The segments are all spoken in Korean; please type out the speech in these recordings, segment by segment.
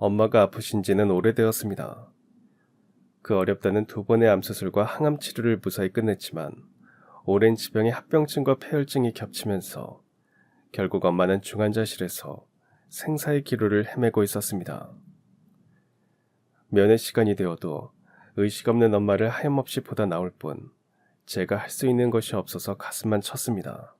엄마가 아프신 지는 오래되었습니다. 그 어렵다는 두 번의 암수술과 항암 치료를 무사히 끝냈지만 오랜 지병의 합병증과 폐혈증이 겹치면서 결국 엄마는 중환자실에서 생사의 기로를 헤매고 있었습니다. 면회 시간이 되어도 의식 없는 엄마를 하염없이 보다 나올 뿐 제가 할 수 있는 것이 없어서 가슴만 쳤습니다.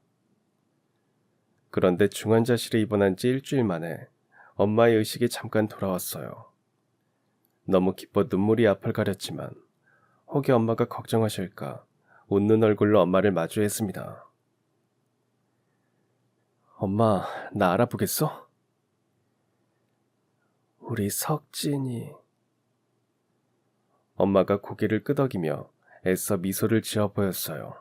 그런데 중환자실에 입원한 지 일주일 만에 엄마의 의식이 잠깐 돌아왔어요. 너무 기뻐 눈물이 앞을 가렸지만 혹여 엄마가 걱정하실까 웃는 얼굴로 엄마를 마주했습니다. 엄마, 나 알아보겠어? 우리 석진이. 엄마가 고개를 끄덕이며 애써 미소를 지어 보였어요.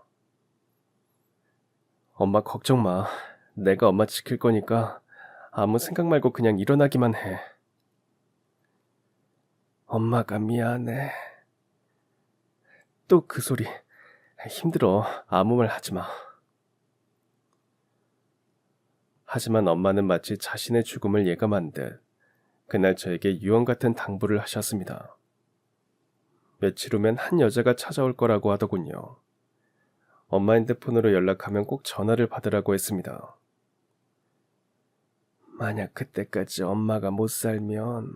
엄마 걱정 마. 내가 엄마 지킬 거니까 아무 생각 말고 그냥 일어나기만 해. 엄마가 미안해. 또 그 소리. 힘들어. 아무 말 하지 마. 하지만 엄마는 마치 자신의 죽음을 예감한 듯 그날 저에게 유언 같은 당부를 하셨습니다. 며칠 후면 한 여자가 찾아올 거라고 하더군요. 엄마 핸드폰으로 연락하면 꼭 전화를 받으라고 했습니다. 만약 그때까지 엄마가 못 살면...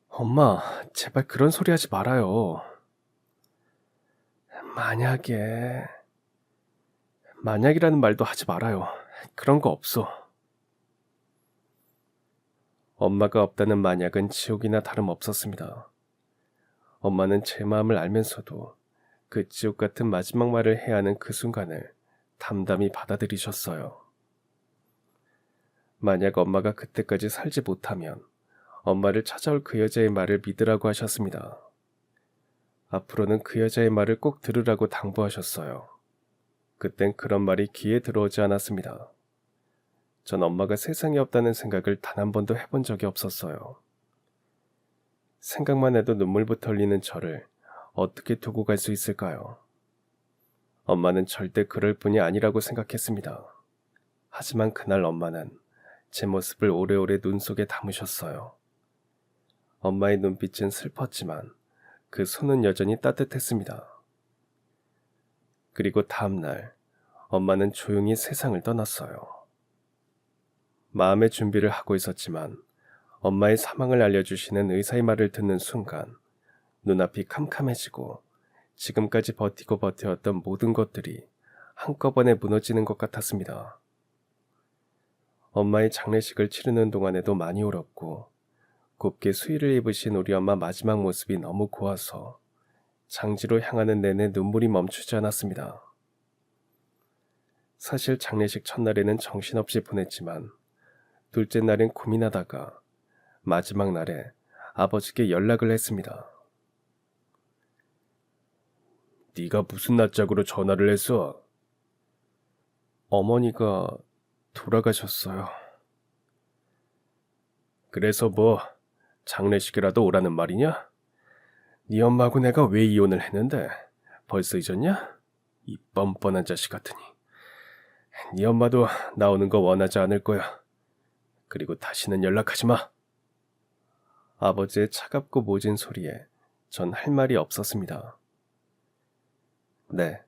엄마, 제발 그런 소리 하지 말아요. 만약이라는 말도 하지 말아요. 그런 거 없어. 엄마가 없다는 만약은 지옥이나 다름없었습니다. 엄마는 제 마음을 알면서도 그 지옥 같은 마지막 말을 해야 하는 그 순간을 담담히 받아들이셨어요. 만약 엄마가 그때까지 살지 못하면 엄마를 찾아올 그 여자의 말을 믿으라고 하셨습니다. 앞으로는 그 여자의 말을 꼭 들으라고 당부하셨어요. 그땐 그런 말이 귀에 들어오지 않았습니다. 전 엄마가 세상에 없다는 생각을 단 한 번도 해본 적이 없었어요. 생각만 해도 눈물부터 흘리는 저를 어떻게 두고 갈 수 있을까요? 엄마는 절대 그럴 뿐이 아니라고 생각했습니다. 하지만 그날 엄마는 제 모습을 오래오래 눈 속에 담으셨어요. 엄마의 눈빛은 슬펐지만 그 손은 여전히 따뜻했습니다. 그리고 다음날 엄마는 조용히 세상을 떠났어요. 마음의 준비를 하고 있었지만 엄마의 사망을 알려주시는 의사의 말을 듣는 순간 눈앞이 캄캄해지고 지금까지 버티고 버텨왔던 모든 것들이 한꺼번에 무너지는 것 같았습니다. 엄마의 장례식을 치르는 동안에도 많이 울었고 곱게 수의를 입으신 우리 엄마 마지막 모습이 너무 고와서 장지로 향하는 내내 눈물이 멈추지 않았습니다. 사실 장례식 첫날에는 정신없이 보냈지만 둘째 날엔 고민하다가 마지막 날에 아버지께 연락을 했습니다. 네가 무슨 낯짝으로 전화를 했어? 어머니가 돌아가셨어요. 그래서 뭐 장례식이라도 오라는 말이냐? 네 엄마하고 내가 왜 이혼을 했는데 벌써 잊었냐? 이 뻔뻔한 자식 같으니. 네 엄마도 나오는 거 원하지 않을 거야. 그리고 다시는 연락하지 마. 아버지의 차갑고 모진 소리에 전 할 말이 없었습니다. 네,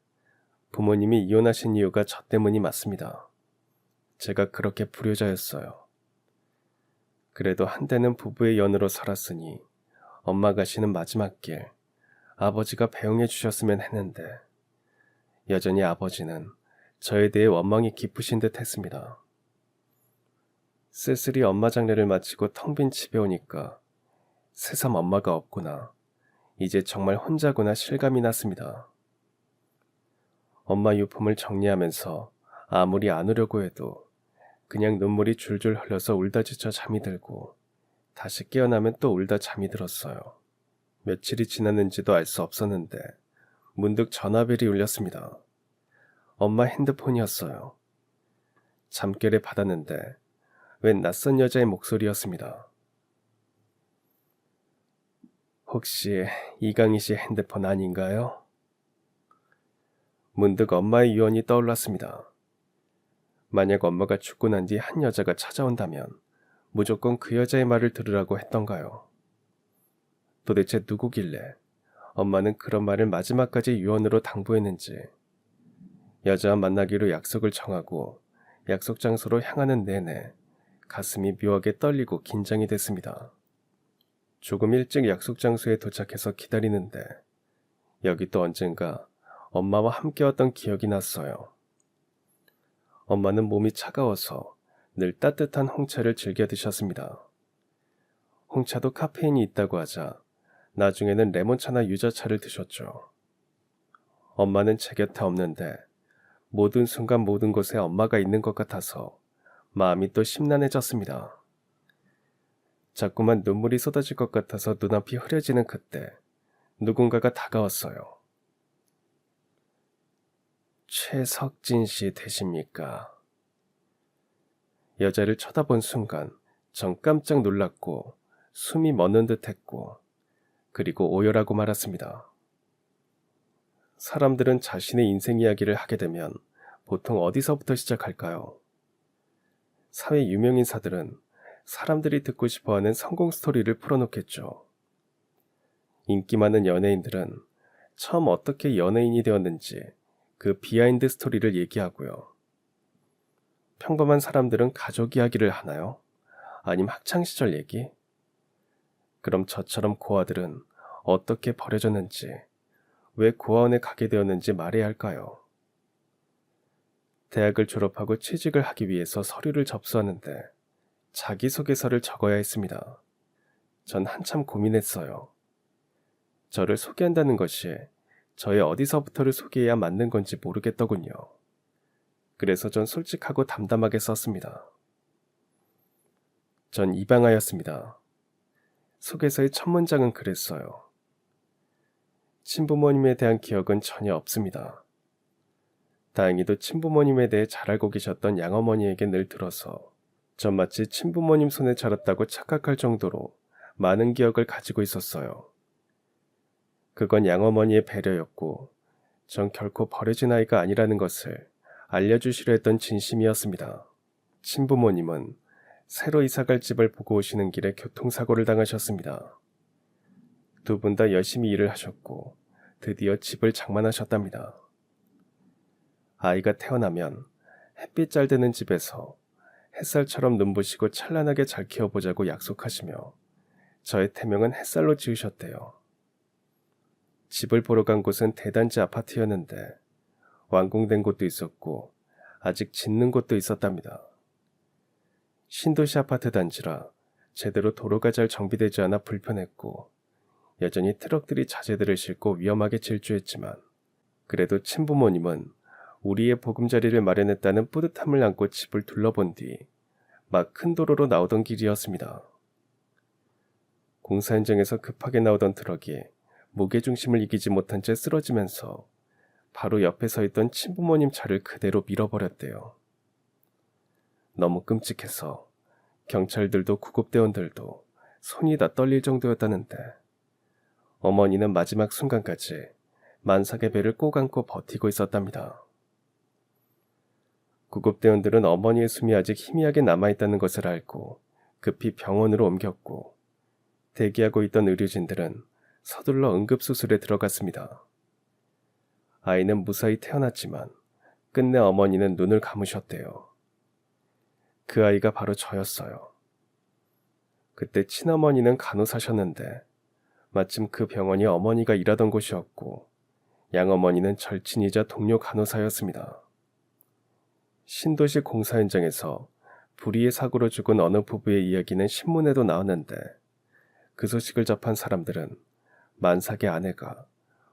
부모님이 이혼하신 이유가 저 때문이 맞습니다. 제가 그렇게 불효자였어요. 그래도 한때는 부부의 연으로 살았으니 엄마 가시는 마지막 길 아버지가 배웅해 주셨으면 했는데 여전히 아버지는 저에 대해 원망이 깊으신 듯 했습니다. 쓸쓸히 엄마 장례를 마치고 텅 빈 집에 오니까 새삼 엄마가 없구나. 이제 정말 혼자구나 실감이 났습니다. 엄마 유품을 정리하면서 아무리 안 우려고 해도 그냥 눈물이 줄줄 흘러서 울다 지쳐 잠이 들고 다시 깨어나면 또 울다 잠이 들었어요. 며칠이 지났는지도 알 수 없었는데 문득 전화벨이 울렸습니다. 엄마 핸드폰이었어요. 잠결에 받았는데 웬 낯선 여자의 목소리였습니다. 혹시 이강희 씨 핸드폰 아닌가요? 문득 엄마의 유언이 떠올랐습니다. 만약 엄마가 죽고 난 뒤 한 여자가 찾아온다면 무조건 그 여자의 말을 들으라고 했던가요? 도대체 누구길래 엄마는 그런 말을 마지막까지 유언으로 당부했는지. 여자와 만나기로 약속을 정하고 약속 장소로 향하는 내내 가슴이 묘하게 떨리고 긴장이 됐습니다. 조금 일찍 약속 장소에 도착해서 기다리는데 여기 또 언젠가 엄마와 함께 왔던 기억이 났어요. 엄마는 몸이 차가워서 늘 따뜻한 홍차를 즐겨 드셨습니다. 홍차도 카페인이 있다고 하자 나중에는 레몬차나 유자차를 드셨죠. 엄마는 제 곁에 없는데 모든 순간 모든 곳에 엄마가 있는 것 같아서 마음이 또 심란해졌습니다. 자꾸만 눈물이 쏟아질 것 같아서 눈앞이 흐려지는 그때 누군가가 다가왔어요. 최석진 씨 되십니까? 여자를 쳐다본 순간 전 깜짝 놀랐고 숨이 멎는 듯 했고 그리고 오열하고 말았습니다. 사람들은 자신의 인생 이야기를 하게 되면 보통 어디서부터 시작할까요? 사회 유명인사들은 사람들이 듣고 싶어하는 성공 스토리를 풀어놓겠죠. 인기 많은 연예인들은 처음 어떻게 연예인이 되었는지 그 비하인드 스토리를 얘기하고요. 평범한 사람들은 가족 이야기를 하나요? 아님 학창시절 얘기? 그럼 저처럼 고아들은 어떻게 버려졌는지, 왜 고아원에 가게 되었는지 말해야 할까요? 대학을 졸업하고 취직을 하기 위해서 서류를 접수하는데 자기소개서를 적어야 했습니다. 전 한참 고민했어요. 저를 소개한다는 것이 저의 어디서부터를 소개해야 맞는 건지 모르겠더군요. 그래서 전 솔직하고 담담하게 썼습니다. 전 입양하였습니다. 소개서의 첫 문장은 그랬어요. 친부모님에 대한 기억은 전혀 없습니다. 다행히도 친부모님에 대해 잘 알고 계셨던 양어머니에게 늘 들어서 전 마치 친부모님 손에 자랐다고 착각할 정도로 많은 기억을 가지고 있었어요. 그건 양어머니의 배려였고 전 결코 버려진 아이가 아니라는 것을 알려주시려 했던 진심이었습니다. 친부모님은 새로 이사갈 집을 보고 오시는 길에 교통사고를 당하셨습니다. 두 분 다 열심히 일을 하셨고 드디어 집을 장만하셨답니다. 아이가 태어나면 햇빛 잘 드는 집에서 햇살처럼 눈부시고 찬란하게 잘 키워보자고 약속하시며 저의 태명은 햇살로 지으셨대요. 집을 보러 간 곳은 대단지 아파트였는데 완공된 곳도 있었고 아직 짓는 곳도 있었답니다. 신도시 아파트 단지라 제대로 도로가 잘 정비되지 않아 불편했고 여전히 트럭들이 자재들을 싣고 위험하게 질주했지만 그래도 친부모님은 우리의 보금자리를 마련했다는 뿌듯함을 안고 집을 둘러본 뒤 막 큰 도로로 나오던 길이었습니다. 공사 현장에서 급하게 나오던 트럭이 무게중심을 이기지 못한 채 쓰러지면서 바로 옆에 서 있던 친부모님 차를 그대로 밀어버렸대요. 너무 끔찍해서 경찰들도 구급대원들도 손이 다 떨릴 정도였다는데 어머니는 마지막 순간까지 만삭의 배를 꼭 안고 버티고 있었답니다. 구급대원들은 어머니의 숨이 아직 희미하게 남아있다는 것을 알고 급히 병원으로 옮겼고 대기하고 있던 의료진들은 서둘러 응급수술에 들어갔습니다. 아이는 무사히 태어났지만 끝내 어머니는 눈을 감으셨대요. 그 아이가 바로 저였어요. 그때 친어머니는 간호사셨는데 마침 그 병원이 어머니가 일하던 곳이었고 양어머니는 절친이자 동료 간호사였습니다. 신도시 공사 현장에서 불의의 사고로 죽은 어느 부부의 이야기는 신문에도 나왔는데 그 소식을 접한 사람들은 만삭의 아내가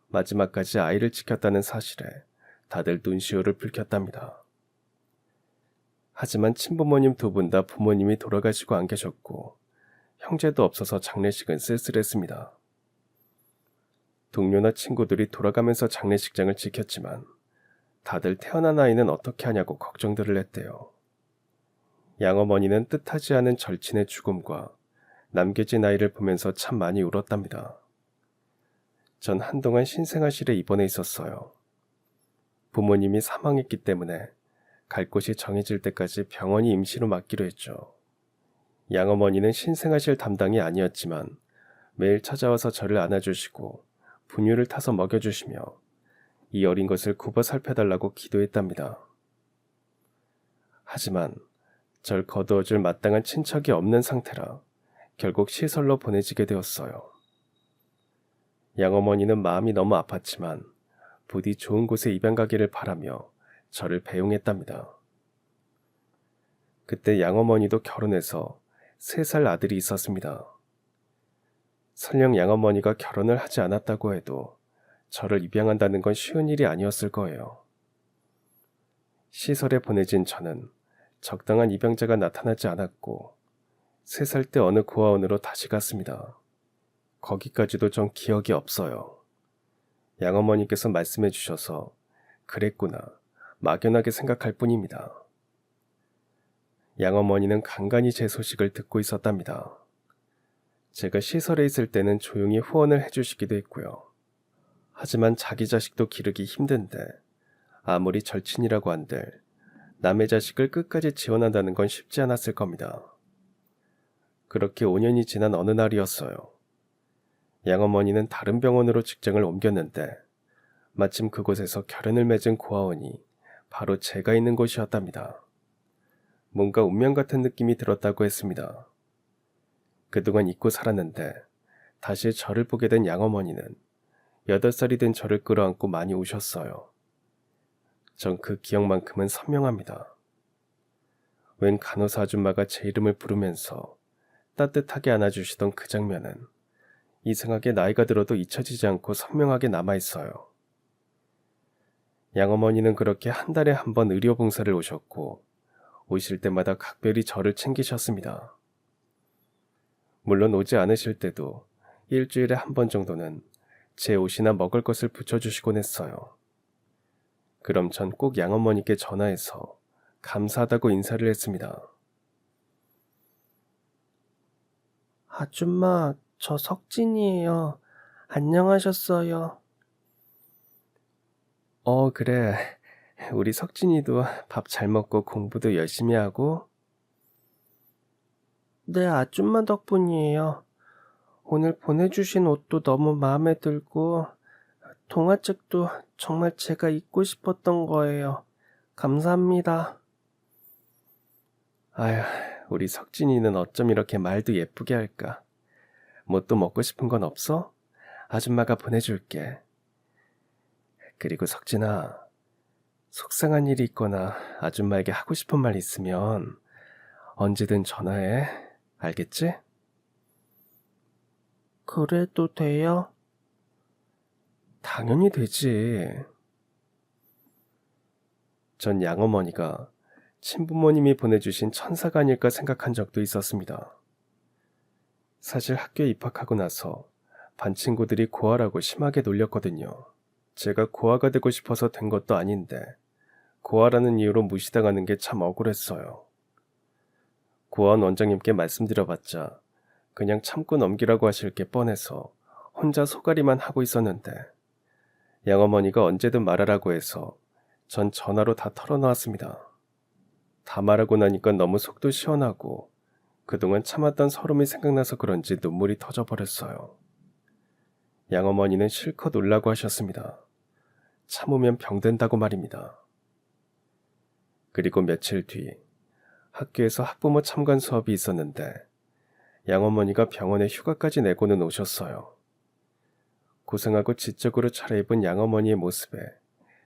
마지막까지 아이를 지켰다는 사실에 다들 눈시울을 붉혔답니다. 하지만 친부모님 두 분 다 부모님이 돌아가시고 안 계셨고 형제도 없어서 장례식은 쓸쓸했습니다. 동료나 친구들이 돌아가면서 장례식장을 지켰지만 다들 태어난 아이는 어떻게 하냐고 걱정들을 했대요. 양어머니는 뜻하지 않은 절친의 죽음과 남겨진 아이를 보면서 참 많이 울었답니다. 전 한동안 신생아실에 입원해 있었어요. 부모님이 사망했기 때문에 갈 곳이 정해질 때까지 병원이 임시로 맡기로 했죠. 양어머니는 신생아실 담당이 아니었지만 매일 찾아와서 저를 안아주시고 분유를 타서 먹여주시며 이 어린 것을 굽어 살펴달라고 기도했답니다. 하지만 절 거두어줄 마땅한 친척이 없는 상태라 결국 시설로 보내지게 되었어요. 양어머니는 마음이 너무 아팠지만 부디 좋은 곳에 입양 가기를 바라며 저를 배웅했답니다. 그때 양어머니도 결혼해서 3살 아들이 있었습니다. 설령 양어머니가 결혼을 하지 않았다고 해도 저를 입양한다는 건 쉬운 일이 아니었을 거예요. 시설에 보내진 저는 적당한 입양자가 나타나지 않았고 3살 때 어느 고아원으로 다시 갔습니다. 거기까지도 전 기억이 없어요. 양어머니께서 말씀해 주셔서 그랬구나 막연하게 생각할 뿐입니다. 양어머니는 간간히 제 소식을 듣고 있었답니다. 제가 시설에 있을 때는 조용히 후원을 해주시기도 했고요. 하지만 자기 자식도 기르기 힘든데 아무리 절친이라고 한들 남의 자식을 끝까지 지원한다는 건 쉽지 않았을 겁니다. 그렇게 5년이 지난 어느 날이었어요. 양어머니는 다른 병원으로 직장을 옮겼는데 마침 그곳에서 결연을 맺은 고아원이 바로 제가 있는 곳이었답니다. 뭔가 운명 같은 느낌이 들었다고 했습니다. 그동안 잊고 살았는데 다시 저를 보게 된 양어머니는 8살이 된 저를 끌어안고 많이 우셨어요. 전 그 기억만큼은 선명합니다. 웬 간호사 아줌마가 제 이름을 부르면서 따뜻하게 안아주시던 그 장면은 이상하게 나이가 들어도 잊혀지지 않고 선명하게 남아있어요. 양어머니는 그렇게 한 달에 한 번 의료봉사를 오셨고 오실 때마다 각별히 저를 챙기셨습니다. 물론 오지 않으실 때도 일주일에 한 번 정도는 제 옷이나 먹을 것을 붙여주시곤 했어요. 그럼 전 꼭 양어머니께 전화해서 감사하다고 인사를 했습니다. 아줌마, 저 석진이에요. 안녕하셨어요. 그래. 우리 석진이도 밥 잘 먹고 공부도 열심히 하고. 네, 아줌마 덕분이에요. 오늘 보내주신 옷도 너무 마음에 들고 동화책도 정말 제가 읽고 싶었던 거예요. 감사합니다. 아휴, 우리 석진이는 어쩜 이렇게 말도 예쁘게 할까? 뭐 또 먹고 싶은 건 없어? 아줌마가 보내줄게. 그리고 석진아, 속상한 일이 있거나 아줌마에게 하고 싶은 말 있으면 언제든 전화해. 알겠지? 그래도 돼요? 당연히 되지. 전 양어머니가 친부모님이 보내주신 천사가 아닐까 생각한 적도 있었습니다. 사실 학교에 입학하고 나서 반 친구들이 고아라고 심하게 놀렸거든요. 제가 고아가 되고 싶어서 된 것도 아닌데 고아라는 이유로 무시당하는 게 참 억울했어요. 고아원 원장님께 말씀드려봤자 그냥 참고 넘기라고 하실 게 뻔해서 혼자 소가리만 하고 있었는데 양어머니가 언제든 말하라고 해서 전 전화로 다 털어놓았습니다. 다 말하고 나니까 너무 속도 시원하고 그동안 참았던 서름이 생각나서 그런지 눈물이 터져버렸어요. 양어머니는 실컷 울라고 하셨습니다. 참으면 병된다고 말입니다. 그리고 며칠 뒤 학교에서 학부모 참관 수업이 있었는데 양어머니가 병원에 휴가까지 내고는 오셨어요. 고생하고 지적으로 차려입은 양어머니의 모습에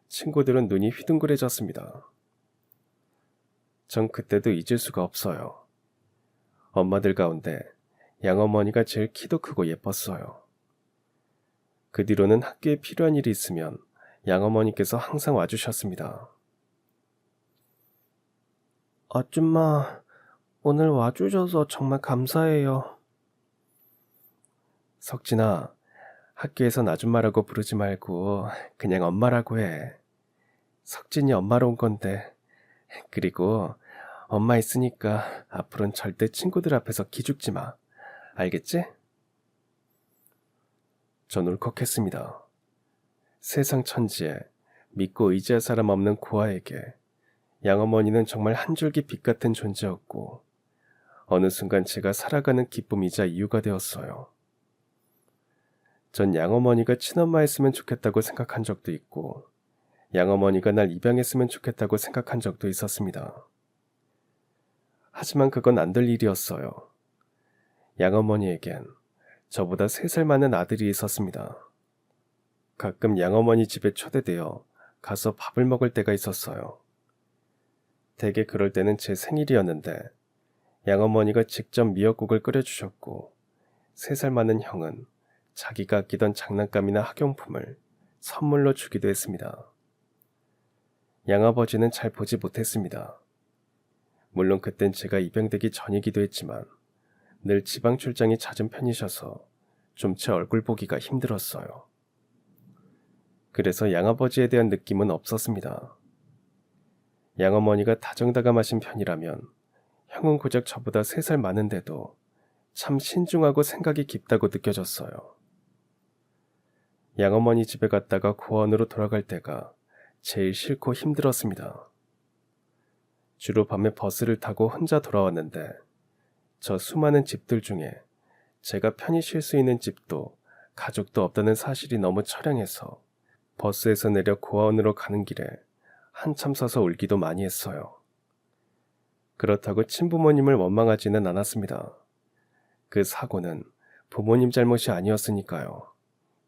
친구들은 눈이 휘둥그레졌습니다. 전 그때도 잊을 수가 없어요. 엄마들 가운데 양어머니가 제일 키도 크고 예뻤어요. 그 뒤로는 학교에 필요한 일이 있으면 양어머니께서 항상 와주셨습니다. 아줌마, 오늘 와주셔서 정말 감사해요. 석진아, 학교에선 아줌마라고 부르지 말고 그냥 엄마라고 해. 석진이 엄마로 온 건데. 그리고 엄마 있으니까 앞으로는 절대 친구들 앞에서 기죽지 마. 알겠지? 전 울컥했습니다. 세상 천지에 믿고 의지할 사람 없는 고아에게 양어머니는 정말 한 줄기 빛 같은 존재였고 어느 순간 제가 살아가는 기쁨이자 이유가 되었어요. 전 양어머니가 친엄마였으면 좋겠다고 생각한 적도 있고 양어머니가 날 입양했으면 좋겠다고 생각한 적도 있었습니다. 하지만 그건 안 될 일이었어요. 양어머니에겐 저보다 3살 많은 아들이 있었습니다. 가끔 양어머니 집에 초대되어 가서 밥을 먹을 때가 있었어요. 대개 그럴 때는 제 생일이었는데 양어머니가 직접 미역국을 끓여주셨고 3살 많은 형은 자기가 아끼던 장난감이나 학용품을 선물로 주기도 했습니다. 양아버지는 잘 보지 못했습니다. 물론 그땐 제가 입양되기 전이기도 했지만 늘 지방 출장이 잦은 편이셔서 좀 제 얼굴 보기가 힘들었어요. 그래서 양아버지에 대한 느낌은 없었습니다. 양어머니가 다정다감하신 편이라면 형은 고작 저보다 3살 많은데도 참 신중하고 생각이 깊다고 느껴졌어요. 양어머니 집에 갔다가 고원으로 돌아갈 때가 제일 싫고 힘들었습니다. 주로 밤에 버스를 타고 혼자 돌아왔는데 저 수많은 집들 중에 제가 편히 쉴 수 있는 집도 가족도 없다는 사실이 너무 처량해서 버스에서 내려 고아원으로 가는 길에 한참 서서 울기도 많이 했어요. 그렇다고 친부모님을 원망하지는 않았습니다. 그 사고는 부모님 잘못이 아니었으니까요.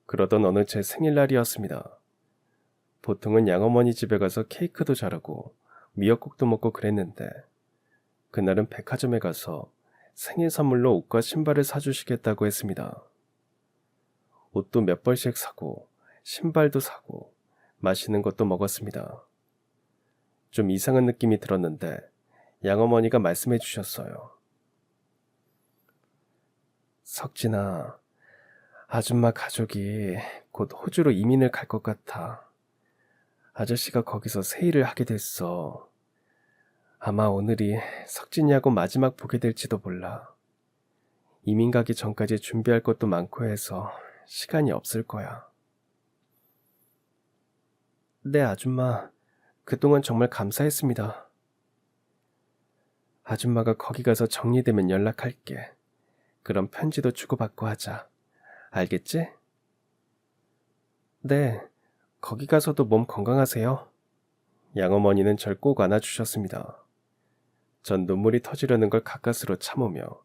그러던 어느 제 생일날이었습니다. 보통은 양어머니 집에 가서 케이크도 자르고 미역국도 먹고 그랬는데 그날은 백화점에 가서 생일 선물로 옷과 신발을 사주시겠다고 했습니다. 옷도 몇 벌씩 사고 신발도 사고 맛있는 것도 먹었습니다. 좀 이상한 느낌이 들었는데 양어머니가 말씀해 주셨어요. 석진아, 아줌마 가족이 곧 호주로 이민을 갈 것 같아. 아저씨가 거기서 세일을 하게 됐어. 아마 오늘이 석진이하고 마지막 보게 될지도 몰라. 이민 가기 전까지 준비할 것도 많고 해서 시간이 없을 거야. 네, 아줌마. 그동안 정말 감사했습니다. 아줌마가 거기 가서 정리되면 연락할게. 그럼 편지도 주고받고 하자. 알겠지? 네, 거기 가서도 몸 건강하세요. 양어머니는 절 꼭 안아주셨습니다. 전 눈물이 터지려는 걸 가까스로 참으며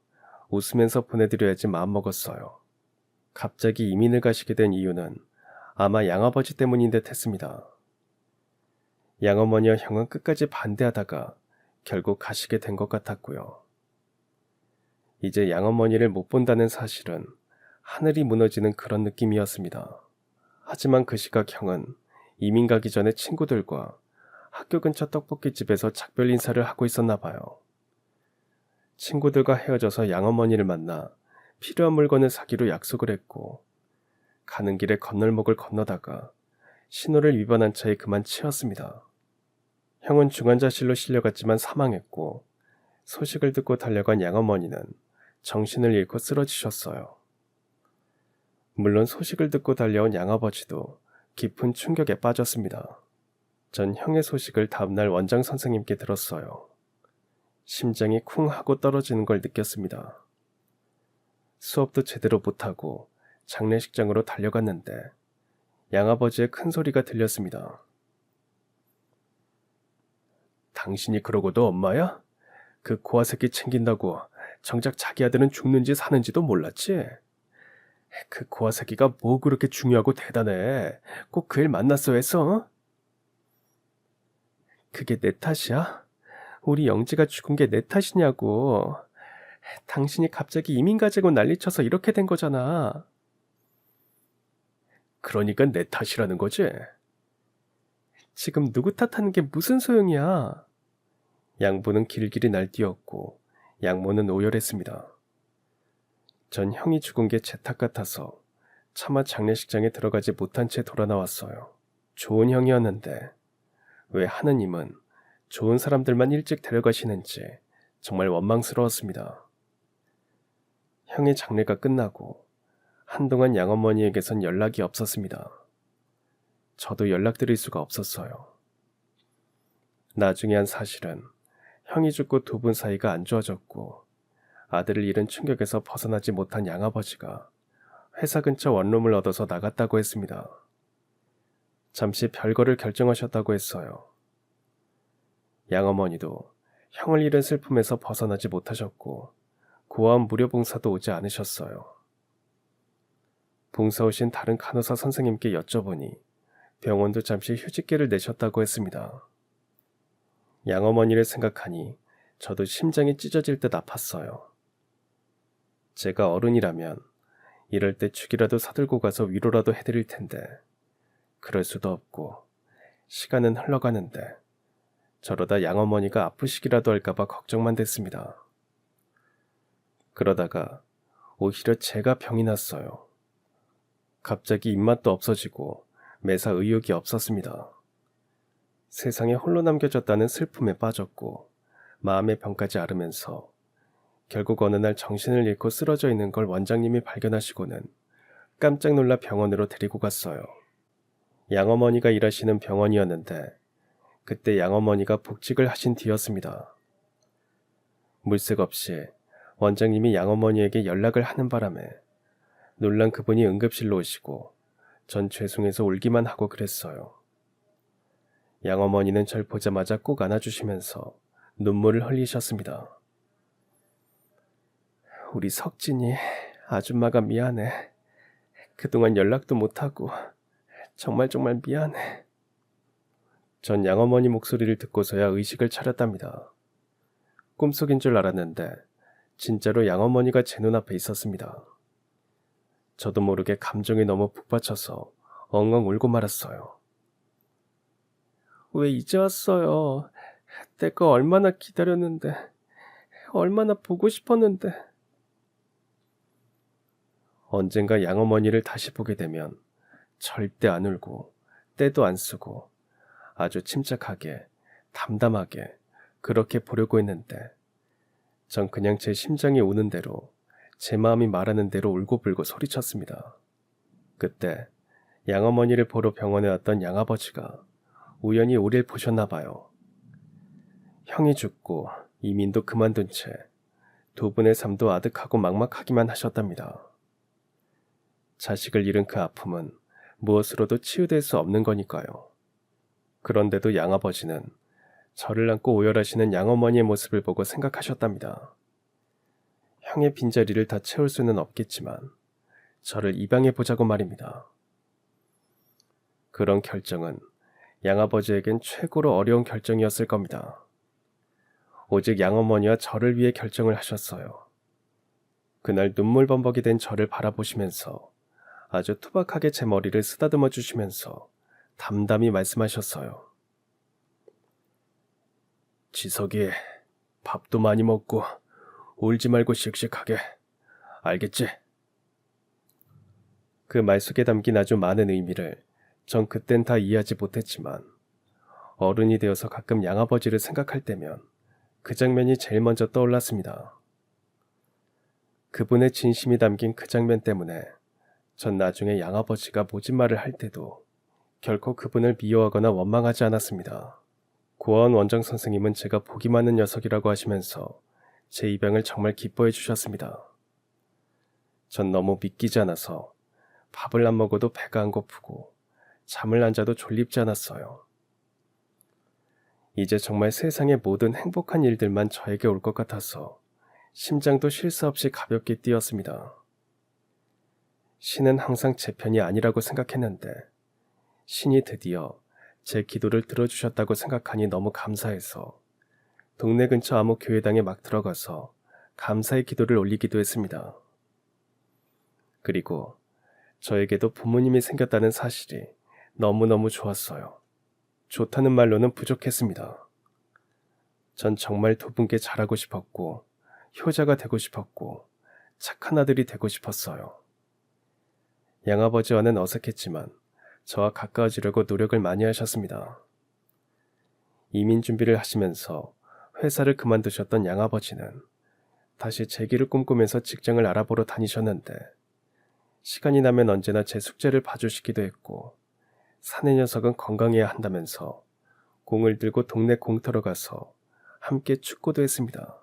웃으면서 보내드려야지 마음먹었어요. 갑자기 이민을 가시게 된 이유는 아마 양아버지 때문인 듯 했습니다. 양어머니와 형은 끝까지 반대하다가 결국 가시게 된 것 같았고요. 이제 양어머니를 못 본다는 사실은 하늘이 무너지는 그런 느낌이었습니다. 하지만 그 시각 형은 이민 가기 전에 친구들과 학교 근처 떡볶이집에서 작별 인사를 하고 있었나 봐요. 친구들과 헤어져서 양어머니를 만나 필요한 물건을 사기로 약속을 했고 가는 길에 건널목을 건너다가 신호를 위반한 차에 그만 치였습니다. 형은 중환자실로 실려갔지만 사망했고 소식을 듣고 달려간 양어머니는 정신을 잃고 쓰러지셨어요. 물론 소식을 듣고 달려온 양아버지도 깊은 충격에 빠졌습니다. 전 형의 소식을 다음날 원장 선생님께 들었어요. 심장이 쿵 하고 떨어지는 걸 느꼈습니다. 수업도 제대로 못하고 장례식장으로 달려갔는데 양아버지의 큰 소리가 들렸습니다. 당신이 그러고도 엄마야? 그 고아 새끼 챙긴다고 정작 자기 아들은 죽는지 사는지도 몰랐지? 그 고아 새끼가 뭐 그렇게 중요하고 대단해? 꼭 그 일 만났어 했어? 그게 내 탓이야? 우리 영지가 죽은 게 내 탓이냐고. 당신이 갑자기 이민 가지고 난리쳐서 이렇게 된 거잖아. 그러니까 내 탓이라는 거지? 지금 누구 탓하는 게 무슨 소용이야? 양보는 길길이 날뛰었고 양모는 오열했습니다. 전 형이 죽은 게 제 탓 같아서 차마 장례식장에 들어가지 못한 채 돌아 나왔어요. 좋은 형이었는데 왜 하느님은 좋은 사람들만 일찍 데려가시는지 정말 원망스러웠습니다. 형의 장례가 끝나고 한동안 양어머니에게선 연락이 없었습니다. 저도 연락드릴 수가 없었어요. 나중에 한 사실은 형이 죽고 두 분 사이가 안 좋아졌고 아들을 잃은 충격에서 벗어나지 못한 양아버지가 회사 근처 원룸을 얻어서 나갔다고 했습니다. 잠시 별거를 결정하셨다고 했어요. 양어머니도 형을 잃은 슬픔에서 벗어나지 못하셨고 고아원 무료 봉사도 오지 않으셨어요. 봉사 오신 다른 간호사 선생님께 여쭤보니 병원도 잠시 휴직계를 내셨다고 했습니다. 양어머니를 생각하니 저도 심장이 찢어질 듯 아팠어요. 제가 어른이라면 이럴 때 죽이라도 사들고 가서 위로라도 해드릴 텐데 그럴 수도 없고 시간은 흘러가는데 저러다 양어머니가 아프시기라도 할까봐 걱정만 됐습니다. 그러다가 오히려 제가 병이 났어요. 갑자기 입맛도 없어지고 매사 의욕이 없었습니다. 세상에 홀로 남겨졌다는 슬픔에 빠졌고 마음의 병까지 앓으면서 결국 어느 날 정신을 잃고 쓰러져 있는 걸 원장님이 발견하시고는 깜짝 놀라 병원으로 데리고 갔어요. 양어머니가 일하시는 병원이었는데 그때 양어머니가 복직을 하신 뒤였습니다. 물색 없이 원장님이 양어머니에게 연락을 하는 바람에 놀란 그분이 응급실로 오시고 전 죄송해서 울기만 하고 그랬어요. 양어머니는 절 보자마자 꼭 안아주시면서 눈물을 흘리셨습니다. 우리 석진이 아줌마가 미안해. 그동안 연락도 못하고 정말 미안해. 전 양어머니 목소리를 듣고서야 의식을 차렸답니다. 꿈속인 줄 알았는데 진짜로 양어머니가 제 눈앞에 있었습니다. 저도 모르게 감정이 너무 북받쳐서 엉엉 울고 말았어요. 왜 이제 왔어요? 내가 얼마나 기다렸는데, 얼마나 보고 싶었는데. 언젠가 양어머니를 다시 보게 되면 절대 안 울고 떼도 안 쓰고 아주 침착하게 담담하게 그렇게 보려고 했는데 전 그냥 제 심장이 우는 대로 제 마음이 말하는 대로 울고불고 소리쳤습니다. 그때 양어머니를 보러 병원에 왔던 양아버지가 우연히 우리를 보셨나 봐요. 형이 죽고 이민도 그만둔 채 두 분의 삶도 아득하고 막막하기만 하셨답니다. 자식을 잃은 그 아픔은 무엇으로도 치유될 수 없는 거니까요. 그런데도 양아버지는 저를 안고 오열하시는 양어머니의 모습을 보고 생각하셨답니다. 형의 빈자리를 다 채울 수는 없겠지만 저를 입양해 보자고 말입니다. 그런 결정은 양아버지에겐 최고로 어려운 결정이었을 겁니다. 오직 양어머니와 저를 위해 결정을 하셨어요. 그날 눈물범벅이 된 저를 바라보시면서 아주 투박하게 제 머리를 쓰다듬어 주시면서 담담히 말씀하셨어요. 지석이, 밥도 많이 먹고 울지 말고 씩씩하게. 알겠지? 그 말 속에 담긴 아주 많은 의미를 전 그땐 다 이해하지 못했지만 어른이 되어서 가끔 양아버지를 생각할 때면 그 장면이 제일 먼저 떠올랐습니다. 그분의 진심이 담긴 그 장면 때문에 전 나중에 양아버지가 모진 말을 할 때도 결코 그분을 미워하거나 원망하지 않았습니다. 고아원 원장 선생님은 제가 복이 많은 녀석이라고 하시면서 제 입양을 정말 기뻐해 주셨습니다. 전 너무 믿기지 않아서 밥을 안 먹어도 배가 안 고프고 잠을 안 자도 졸립지 않았어요. 이제 정말 세상의 모든 행복한 일들만 저에게 올 것 같아서 심장도 쉴 새 없이 가볍게 뛰었습니다. 신은 항상 제 편이 아니라고 생각했는데 신이 드디어 제 기도를 들어주셨다고 생각하니 너무 감사해서 동네 근처 아무 교회당에 막 들어가서 감사의 기도를 올리기도 했습니다. 그리고 저에게도 부모님이 생겼다는 사실이 너무너무 좋았어요. 좋다는 말로는 부족했습니다. 전 정말 두 분께 잘하고 싶었고 효자가 되고 싶었고 착한 아들이 되고 싶었어요. 양아버지와는 어색했지만 저와 가까워지려고 노력을 많이 하셨습니다. 이민 준비를 하시면서 회사를 그만두셨던 양아버지는 다시 제 길을 꿈꾸면서 직장을 알아보러 다니셨는데 시간이 나면 언제나 제 숙제를 봐주시기도 했고 사내 녀석은 건강해야 한다면서 공을 들고 동네 공터로 가서 함께 축구도 했습니다.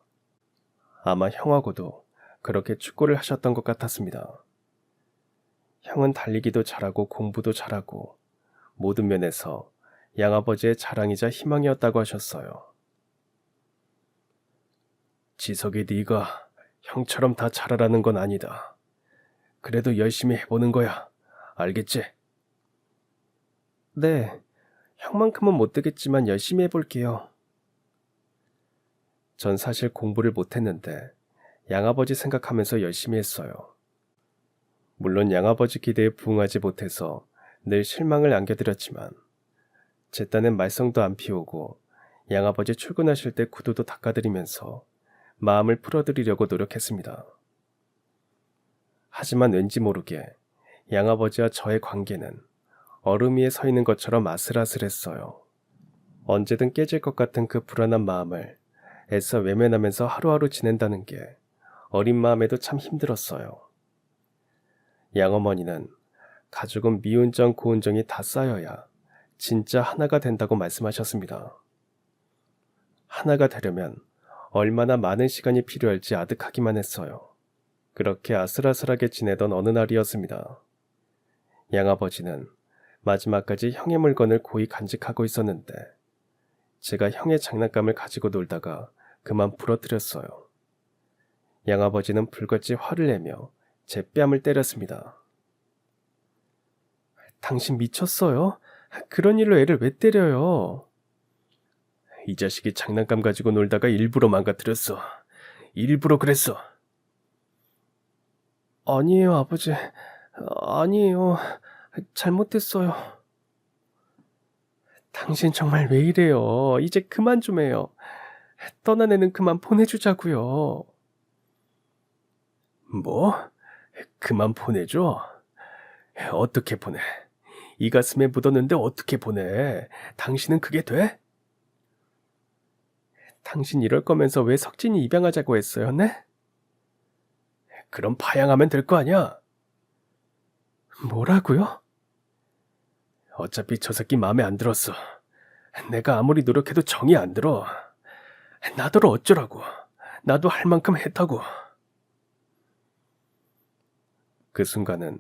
아마 형하고도 그렇게 축구를 하셨던 것 같았습니다. 형은 달리기도 잘하고 공부도 잘하고 모든 면에서 양아버지의 자랑이자 희망이었다고 하셨어요. 지석이 네가 형처럼 다 잘하라는 건 아니다. 그래도 열심히 해보는 거야. 알겠지? 네, 형만큼은 못 되겠지만 열심히 해볼게요. 전 사실 공부를 못했는데 양아버지 생각하면서 열심히 했어요. 물론 양아버지 기대에 부응하지 못해서 늘 실망을 안겨드렸지만 제 딴엔 말썽도 안 피우고 양아버지 출근하실 때 구두도 닦아드리면서 마음을 풀어드리려고 노력했습니다. 하지만 왠지 모르게 양아버지와 저의 관계는 얼음 위에 서 있는 것처럼 아슬아슬했어요. 언제든 깨질 것 같은 그 불안한 마음을 애써 외면하면서 하루하루 지낸다는 게 어린 마음에도 참 힘들었어요. 양어머니는 가족은 미운정 고운정이 다 쌓여야 진짜 하나가 된다고 말씀하셨습니다. 하나가 되려면 얼마나 많은 시간이 필요할지 아득하기만 했어요. 그렇게 아슬아슬하게 지내던 어느 날이었습니다. 양아버지는 마지막까지 형의 물건을 고이 간직하고 있었는데 제가 형의 장난감을 가지고 놀다가 그만 부러뜨렸어요. 양아버지는 불같이 화를 내며 제 뺨을 때렸습니다. 당신 미쳤어요? 그런 일로 애를 왜 때려요? 이 자식이 장난감 가지고 놀다가 일부러 망가뜨렸어. 일부러 그랬어. 아니에요, 아버지. 아니에요. 잘못했어요. 당신 정말 왜 이래요? 이제 그만 좀 해요. 떠난 애는 그만 보내주자고요. 뭐? 그만 보내줘? 어떻게 보내? 이 가슴에 묻었는데 어떻게 보내? 당신은 그게 돼? 당신 이럴 거면서 왜 석진이 입양하자고 했어요, 네? 그럼 파양하면 될 거 아니야? 뭐라고요? 어차피 저 새끼 마음에 안 들었어. 내가 아무리 노력해도 정이 안 들어. 나더러 어쩌라고. 나도 할 만큼 했다고. 그 순간은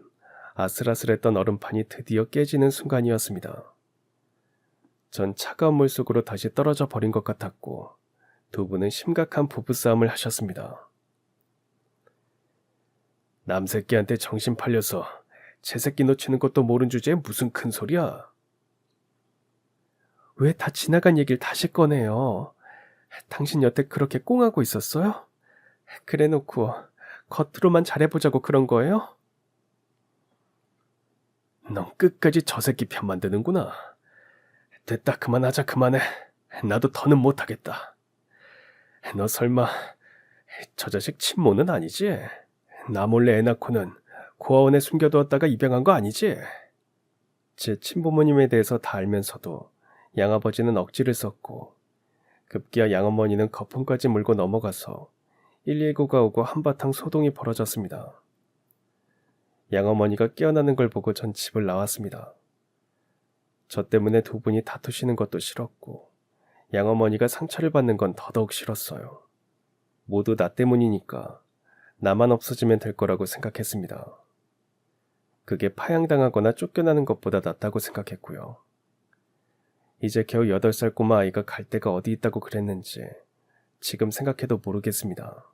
아슬아슬했던 얼음판이 드디어 깨지는 순간이었습니다. 전 차가운 물 속으로 다시 떨어져 버린 것 같았고 두 분은 심각한 부부싸움을 하셨습니다. 남새끼한테 정신 팔려서 제 새끼 놓치는 것도 모른 주제에 무슨 큰 소리야? 왜 다 지나간 얘기를 다시 꺼내요? 당신 여태 그렇게 꽁하고 있었어요? 그래놓고 겉으로만 잘해보자고 그런 거예요? 넌 끝까지 저 새끼 편만 드는구나. 됐다, 그만하자, 그만해. 나도 더는 못하겠다. 너 설마 저 자식 친모는 아니지? 나 몰래 애 낳고는 고아원에 숨겨두었다가 입양한 거 아니지? 제 친부모님에 대해서 다 알면서도 양아버지는 억지를 썼고 급기야 양어머니는 거품까지 물고 넘어가서 119가 오고 한바탕 소동이 벌어졌습니다. 양어머니가 깨어나는 걸 보고 전 집을 나왔습니다. 저 때문에 두 분이 다투시는 것도 싫었고 양어머니가 상처를 받는 건 더더욱 싫었어요. 모두 나 때문이니까 나만 없어지면 될 거라고 생각했습니다. 그게 파양당하거나 쫓겨나는 것보다 낫다고 생각했고요. 이제 겨우 8살 꼬마 아이가 갈 데가 어디 있다고 그랬는지 지금 생각해도 모르겠습니다.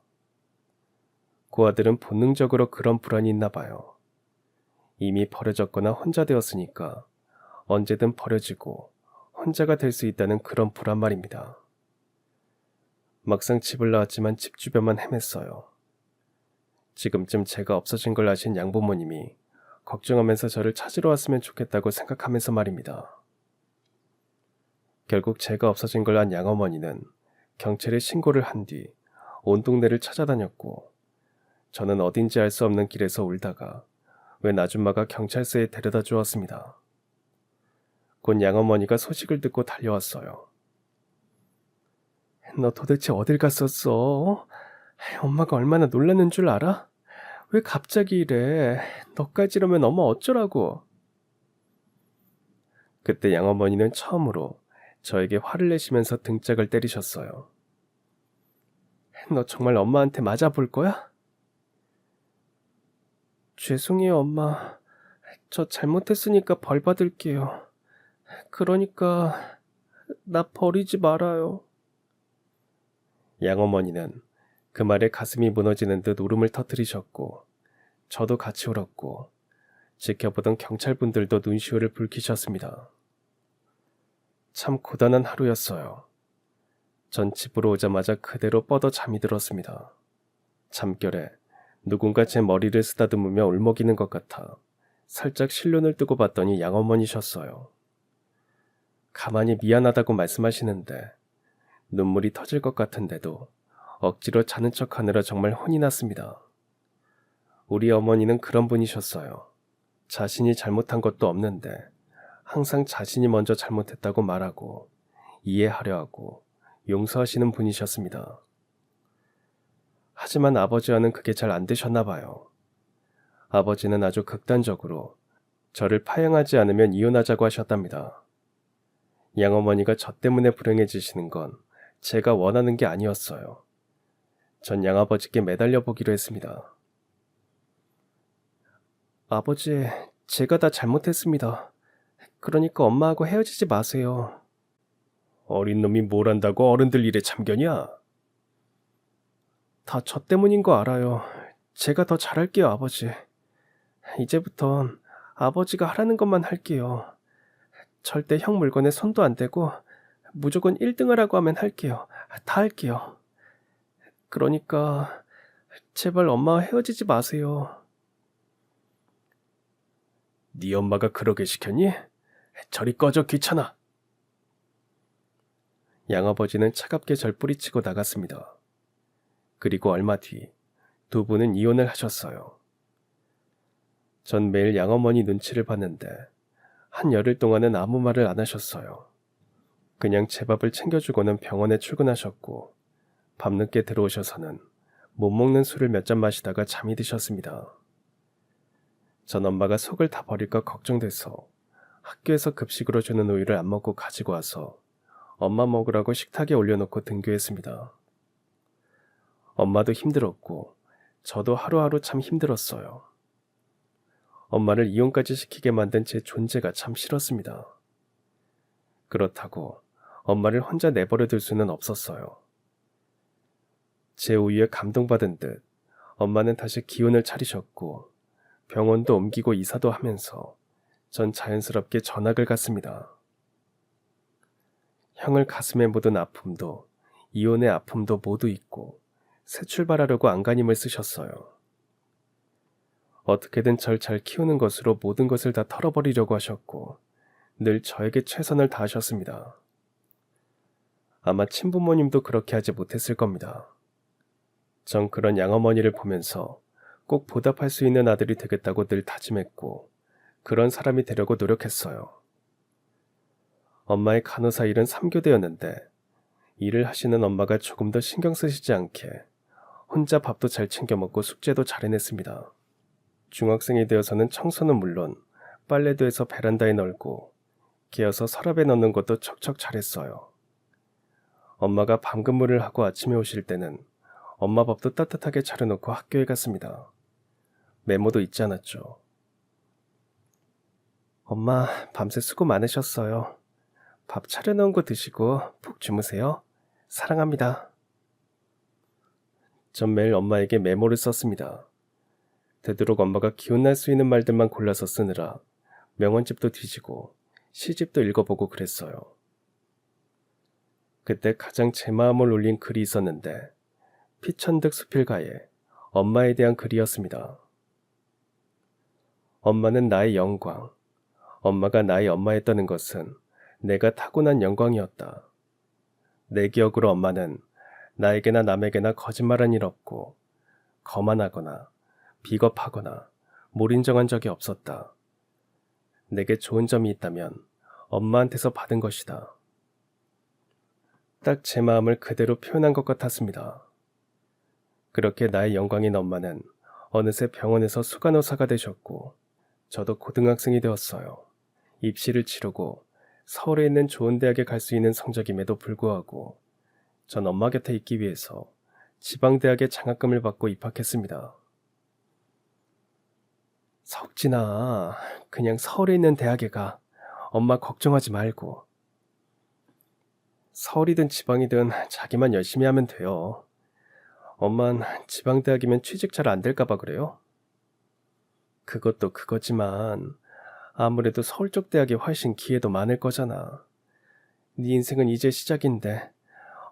그 아들은 본능적으로 그런 불안이 있나 봐요. 이미 버려졌거나 혼자 되었으니까 언제든 버려지고 혼자가 될 수 있다는 그런 불안 말입니다. 막상 집을 나왔지만 집 주변만 헤맸어요. 지금쯤 제가 없어진 걸 아신 양부모님이 걱정하면서 저를 찾으러 왔으면 좋겠다고 생각하면서 말입니다. 결국 제가 없어진 걸 안 양어머니는 경찰에 신고를 한 뒤 온 동네를 찾아다녔고 저는 어딘지 알 수 없는 길에서 울다가 웬 아줌마가 경찰서에 데려다 주었습니다. 곧 양어머니가 소식을 듣고 달려왔어요. 너 도대체 어딜 갔었어? 엄마가 얼마나 놀랐는 줄 알아? 왜 갑자기 이래? 너까지 이러면 엄마 어쩌라고? 그때 양어머니는 처음으로 저에게 화를 내시면서 등짝을 때리셨어요. 너 정말 엄마한테 맞아볼 거야? 죄송해요, 엄마. 저 잘못했으니까 벌 받을게요. 그러니까 나 버리지 말아요. 양어머니는 그 말에 가슴이 무너지는 듯 울음을 터뜨리셨고 저도 같이 울었고 지켜보던 경찰분들도 눈시울을 붉히셨습니다. 참 고단한 하루였어요. 전 집으로 오자마자 그대로 뻗어 잠이 들었습니다. 잠결에 누군가 제 머리를 쓰다듬으며 울먹이는 것 같아 살짝 실눈을 뜨고 봤더니 양어머니셨어요. 가만히 미안하다고 말씀하시는데 눈물이 터질 것 같은데도 억지로 자는 척하느라 정말 혼이 났습니다. 우리 어머니는 그런 분이셨어요. 자신이 잘못한 것도 없는데 항상 자신이 먼저 잘못했다고 말하고 이해하려 하고 용서하시는 분이셨습니다. 하지만 아버지와는 그게 잘 안 되셨나 봐요. 아버지는 아주 극단적으로 저를 파양하지 않으면 이혼하자고 하셨답니다. 양어머니가 저 때문에 불행해지시는 건 제가 원하는 게 아니었어요. 전 양아버지께 매달려 보기로 했습니다. 아버지, 제가 다 잘못했습니다. 그러니까 엄마하고 헤어지지 마세요. 어린 놈이 뭘 안다고 어른들 일에 참견이야? 다 저 때문인 거 알아요. 제가 더 잘할게요, 아버지. 이제부턴 아버지가 하라는 것만 할게요. 절대 형 물건에 손도 안 대고 무조건 1등을 하고 하면 할게요. 다 할게요. 그러니까 제발 엄마와 헤어지지 마세요. 네 엄마가 그러게 시켰니? 저리 꺼져, 귀찮아. 양아버지는 차갑게 절 뿌리치고 나갔습니다. 그리고 얼마 뒤 두 분은 이혼을 하셨어요. 전 매일 양어머니 눈치를 봤는데 한 열흘 동안은 아무 말을 안 하셨어요. 그냥 제 밥을 챙겨주고는 병원에 출근하셨고 밤늦게 들어오셔서는 못 먹는 술을 몇 잔 마시다가 잠이 드셨습니다. 전 엄마가 속을 다 버릴까 걱정돼서 학교에서 급식으로 주는 우유를 안 먹고 가지고 와서 엄마 먹으라고 식탁에 올려놓고 등교했습니다. 엄마도 힘들었고 저도 하루하루 참 힘들었어요. 엄마를 이혼까지 시키게 만든 제 존재가 참 싫었습니다. 그렇다고 엄마를 혼자 내버려 둘 수는 없었어요. 제 우유에 감동받은 듯 엄마는 다시 기운을 차리셨고 병원도 옮기고 이사도 하면서 전 자연스럽게 전학을 갔습니다. 형을 가슴에 묻은 아픔도 이혼의 아픔도 모두 잊고 새 출발하려고 안간힘을 쓰셨어요. 어떻게든 절 잘 키우는 것으로 모든 것을 다 털어버리려고 하셨고 늘 저에게 최선을 다하셨습니다. 아마 친부모님도 그렇게 하지 못했을 겁니다. 전 그런 양어머니를 보면서 꼭 보답할 수 있는 아들이 되겠다고 늘 다짐했고 그런 사람이 되려고 노력했어요. 엄마의 간호사 일은 3교대였는데 일을 하시는 엄마가 조금 더 신경 쓰시지 않게 혼자 밥도 잘 챙겨 먹고 숙제도 잘 해냈습니다. 중학생이 되어서는 청소는 물론 빨래도 해서 베란다에 널고 개어서 서랍에 넣는 것도 척척 잘했어요. 엄마가 밤 근무를 하고 아침에 오실 때는 엄마 밥도 따뜻하게 차려놓고 학교에 갔습니다. 메모도 잊지 않았죠. 엄마, 밤새 수고 많으셨어요. 밥 차려놓은 거 드시고 푹 주무세요. 사랑합니다. 전 매일 엄마에게 메모를 썼습니다. 되도록 엄마가 기운날 수 있는 말들만 골라서 쓰느라 명언집도 뒤지고 시집도 읽어보고 그랬어요. 그때 가장 제 마음을 울린 글이 있었는데 피천득 수필가에 엄마에 대한 글이었습니다. 엄마는 나의 영광. 엄마가 나의 엄마였다는 것은 내가 타고난 영광이었다. 내 기억으로 엄마는 나에게나 남에게나 거짓말한 일 없고 거만하거나 비겁하거나 몰인정한 적이 없었다. 내게 좋은 점이 있다면 엄마한테서 받은 것이다. 딱 제 마음을 그대로 표현한 것 같았습니다. 그렇게 나의 영광인 엄마는 어느새 병원에서 수간호사가 되셨고 저도 고등학생이 되었어요. 입시를 치르고 서울에 있는 좋은 대학에 갈 수 있는 성적임에도 불구하고 전 엄마 곁에 있기 위해서 지방대학에 장학금을 받고 입학했습니다. 석진아, 그냥 서울에 있는 대학에 가. 엄마 걱정하지 말고. 서울이든 지방이든 자기만 열심히 하면 돼요. 엄만 지방대학이면 취직 잘 안 될까 봐 그래요? 그것도 그거지만 아무래도 서울 쪽 대학이 훨씬 기회도 많을 거잖아. 네 인생은 이제 시작인데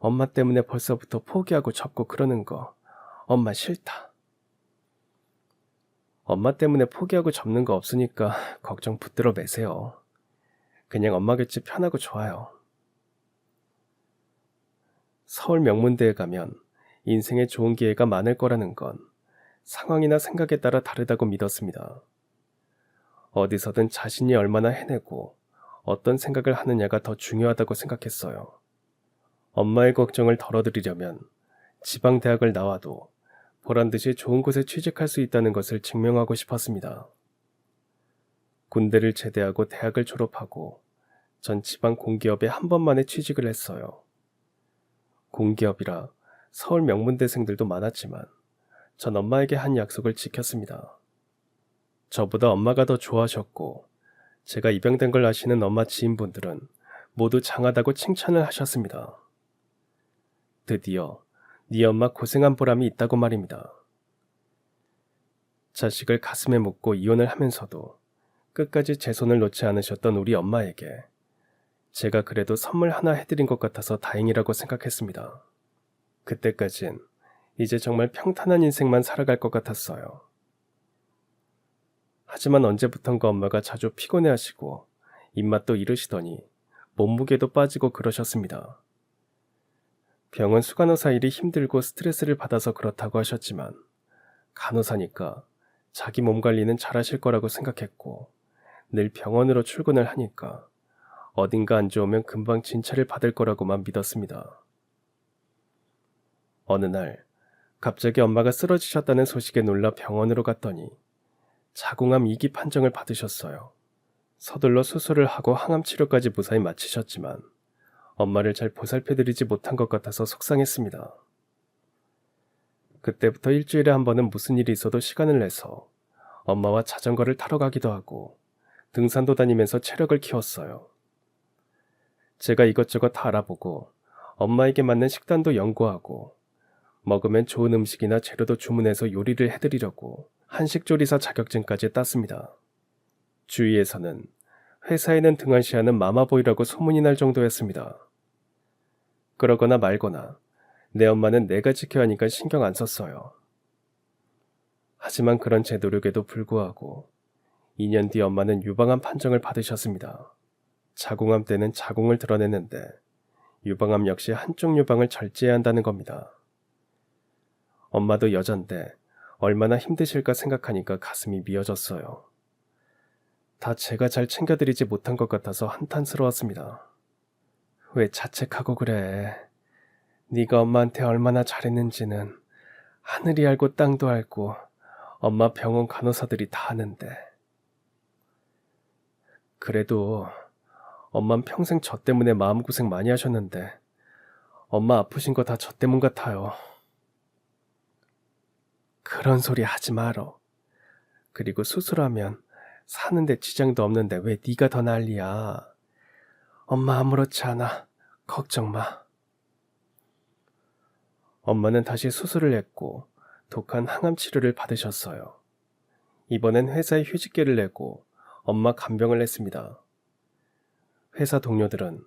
엄마 때문에 벌써부터 포기하고 접고 그러는 거 엄마 싫다. 엄마 때문에 포기하고 접는 거 없으니까 걱정 붙들어 매세요. 그냥 엄마 곁이 편하고 좋아요. 서울 명문대에 가면 인생에 좋은 기회가 많을 거라는 건 상황이나 생각에 따라 다르다고 믿었습니다. 어디서든 자신이 얼마나 해내고 어떤 생각을 하느냐가 더 중요하다고 생각했어요. 엄마의 걱정을 덜어드리려면 지방대학을 나와도 보란듯이 좋은 곳에 취직할 수 있다는 것을 증명하고 싶었습니다. 군대를 제대하고 대학을 졸업하고 전 지방 공기업에 한 번만에 취직을 했어요. 공기업이라 서울 명문대생들도 많았지만 전 엄마에게 한 약속을 지켰습니다. 저보다 엄마가 더 좋아하셨고 제가 입양된 걸 아시는 엄마 지인분들은 모두 장하다고 칭찬을 하셨습니다. 드디어 네 엄마 고생한 보람이 있다고 말입니다. 자식을 가슴에 묻고 이혼을 하면서도 끝까지 제 손을 놓지 않으셨던 우리 엄마에게 제가 그래도 선물 하나 해드린 것 같아서 다행이라고 생각했습니다. 그때까진 이제 정말 평탄한 인생만 살아갈 것 같았어요. 하지만 언제부턴가 엄마가 자주 피곤해하시고 입맛도 잃으시더니 몸무게도 빠지고 그러셨습니다. 병원 수간호사 일이 힘들고 스트레스를 받아서 그렇다고 하셨지만 간호사니까 자기 몸 관리는 잘하실 거라고 생각했고 늘 병원으로 출근을 하니까 어딘가 안 좋으면 금방 진찰을 받을 거라고만 믿었습니다. 어느 날 갑자기 엄마가 쓰러지셨다는 소식에 놀라 병원으로 갔더니 자궁암 2기 판정을 받으셨어요. 서둘러 수술을 하고 항암 치료까지 무사히 마치셨지만 엄마를 잘 보살펴드리지 못한 것 같아서 속상했습니다. 그때부터 일주일에 한 번은 무슨 일이 있어도 시간을 내서 엄마와 자전거를 타러 가기도 하고 등산도 다니면서 체력을 키웠어요. 제가 이것저것 다 알아보고 엄마에게 맞는 식단도 연구하고 먹으면 좋은 음식이나 재료도 주문해서 요리를 해드리려고 한식조리사 자격증까지 땄습니다. 주위에서는 회사에는 등한시하는 마마보이라고 소문이 날 정도였습니다. 그러거나 말거나 내 엄마는 내가 지켜야 하니까 신경 안 썼어요. 하지만 그런 제 노력에도 불구하고 2년 뒤 엄마는 유방암 판정을 받으셨습니다. 자궁암 때는 자궁을 드러내는데 유방암 역시 한쪽 유방을 절제해야 한다는 겁니다. 엄마도 여잔데 얼마나 힘드실까 생각하니까 가슴이 미어졌어요. 다 제가 잘 챙겨드리지 못한 것 같아서 한탄스러웠습니다. 왜 자책하고 그래. 네가 엄마한테 얼마나 잘했는지는 하늘이 알고 땅도 알고 엄마 병원 간호사들이 다 아는데. 그래도 엄만 평생 저 때문에 마음고생 많이 하셨는데 엄마 아프신 거 다 저 때문 같아요. 그런 소리 하지 말어. 그리고 수술하면 사는데 지장도 없는데 왜 네가 더 난리야. 엄마 아무렇지 않아. 걱정 마. 엄마는 다시 수술을 했고 독한 항암 치료를 받으셨어요. 이번엔 회사에 휴직계를 내고 엄마 간병을 했습니다. 회사 동료들은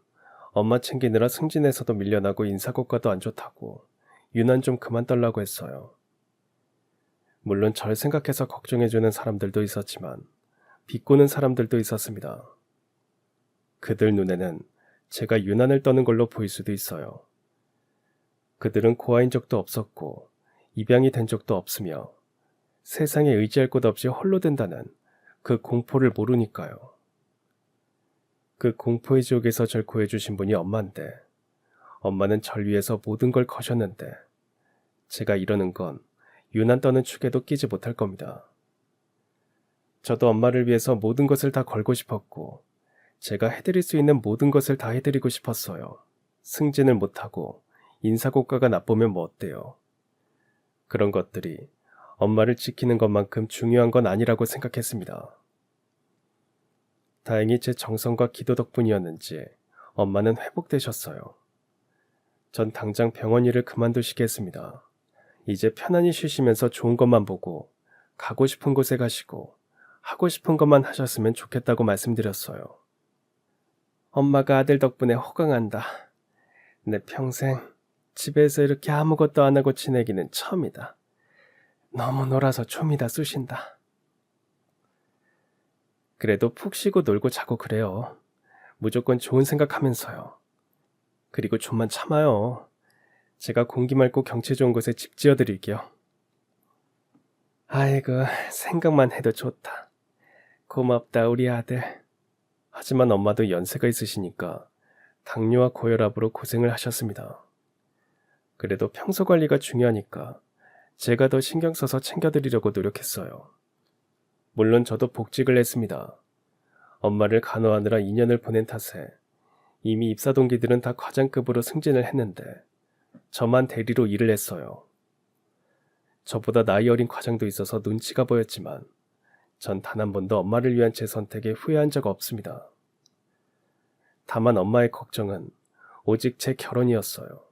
엄마 챙기느라 승진에서도 밀려나고 인사고과도 안 좋다고 유난 좀 그만 떨라고 했어요. 물론 절 생각해서 걱정해주는 사람들도 있었지만 비꼬는 사람들도 있었습니다. 그들 눈에는 제가 유난을 떠는 걸로 보일 수도 있어요. 그들은 고아인 적도 없었고 입양이 된 적도 없으며 세상에 의지할 곳 없이 홀로 된다는 그 공포를 모르니까요. 그 공포의 지옥에서 절 구해주신 분이 엄마인데 엄마는 절 위해서 모든 걸 거셨는데 제가 이러는 건 유난 떠는 축에도 끼지 못할 겁니다. 저도 엄마를 위해서 모든 것을 다 걸고 싶었고 제가 해드릴 수 있는 모든 것을 다 해드리고 싶었어요. 승진을 못하고 인사고과가 나쁘면 뭐 어때요? 그런 것들이 엄마를 지키는 것만큼 중요한 건 아니라고 생각했습니다. 다행히 제 정성과 기도 덕분이었는지 엄마는 회복되셨어요. 전 당장 병원 일을 그만두시게 했습니다. 이제 편안히 쉬시면서 좋은 것만 보고 가고 싶은 곳에 가시고 하고 싶은 것만 하셨으면 좋겠다고 말씀드렸어요. 엄마가 아들 덕분에 호강한다. 내 평생 집에서 이렇게 아무것도 안 하고 지내기는 처음이다. 너무 놀아서 좀이다 쑤신다. 그래도 푹 쉬고 놀고 자고 그래요. 무조건 좋은 생각하면서요. 그리고 좀만 참아요. 제가 공기 맑고 경치 좋은 곳에 집 지어드릴게요. 아이고, 생각만 해도 좋다. 고맙다 우리 아들. 하지만 엄마도 연세가 있으시니까 당뇨와 고혈압으로 고생을 하셨습니다. 그래도 평소 관리가 중요하니까 제가 더 신경 써서 챙겨드리려고 노력했어요. 물론 저도 복직을 했습니다. 엄마를 간호하느라 2년을 보낸 탓에 이미 입사 동기들은 다 과장급으로 승진을 했는데 저만 대리로 일을 했어요. 저보다 나이 어린 과장도 있어서 눈치가 보였지만 전 단 한 번도 엄마를 위한 제 선택에 후회한 적 없습니다. 다만 엄마의 걱정은 오직 제 결혼이었어요.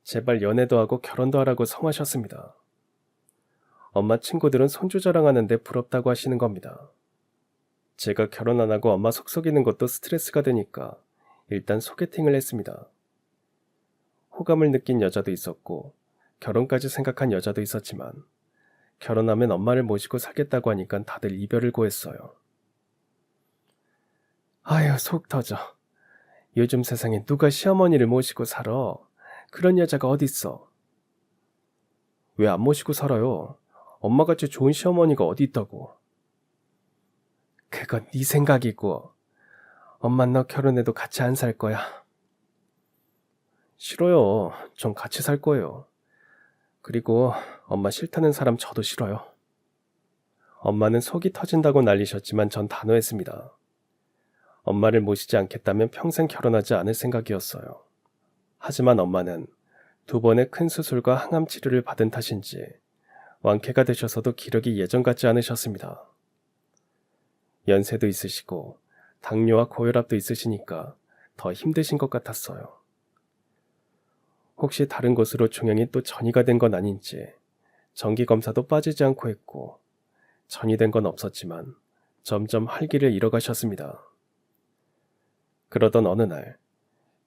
제발 연애도 하고 결혼도 하라고 성하셨습니다. 엄마 친구들은 손주 자랑하는데 부럽다고 하시는 겁니다. 제가 결혼 안 하고 엄마 속썩이는 것도 스트레스가 되니까 일단 소개팅을 했습니다. 호감을 느낀 여자도 있었고 결혼까지 생각한 여자도 있었지만 결혼하면 엄마를 모시고 살겠다고 하니까 다들 이별을 고했어요. 아유, 속 터져. 요즘 세상에 누가 시어머니를 모시고 살아? 그런 여자가 어딨어? 왜 안 모시고 살아요? 엄마같이 좋은 시어머니가 어디 있다고. 그건 네 생각이고 엄마 너 결혼해도 같이 안 살 거야. 싫어요. 전 같이 살 거예요. 그리고 엄마 싫다는 사람 저도 싫어요. 엄마는 속이 터진다고 난리셨지만 전 단호했습니다. 엄마를 모시지 않겠다면 평생 결혼하지 않을 생각이었어요. 하지만 엄마는 2번의 큰 수술과 항암 치료를 받은 탓인지 완쾌가 되셔서도 기력이 예전 같지 않으셨습니다. 연세도 있으시고 당뇨와 고혈압도 있으시니까 더 힘드신 것 같았어요. 혹시 다른 곳으로 종양이 또 전이가 된 건 아닌지 정기검사도 빠지지 않고 했고 전이된 건 없었지만 점점 활기를 잃어가셨습니다. 그러던 어느 날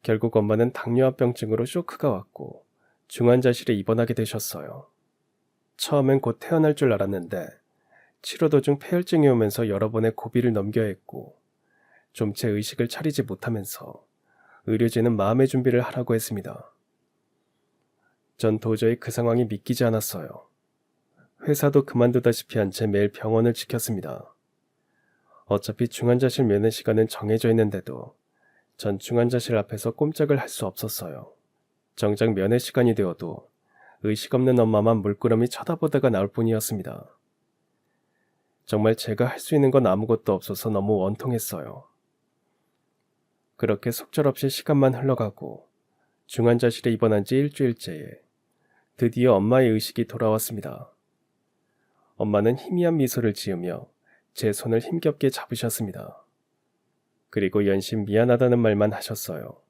결국 엄마는 당뇨합병증으로 쇼크가 왔고 중환자실에 입원하게 되셨어요. 처음엔 곧 퇴원할 줄 알았는데 치료 도중 폐혈증이 오면서 여러 번의 고비를 넘겨야 했고 좀 제 의식을 차리지 못하면서 의료진은 마음의 준비를 하라고 했습니다. 전 도저히 그 상황이 믿기지 않았어요. 회사도 그만두다시피 한 채 매일 병원을 지켰습니다. 어차피 중환자실 면회 시간은 정해져 있는데도 전 중환자실 앞에서 꼼짝을 할 수 없었어요. 정작 면회 시간이 되어도 의식 없는 엄마만 물끄러미 쳐다보다가 나올 뿐이었습니다. 정말 제가 할 수 있는 건 아무것도 없어서 너무 원통했어요. 그렇게 속절없이 시간만 흘러가고 중환자실에 입원한 지 일주일째에 드디어 엄마의 의식이 돌아왔습니다. 엄마는 희미한 미소를 지으며 제 손을 힘겹게 잡으셨습니다. 그리고 연신 미안하다는 말만 하셨어요.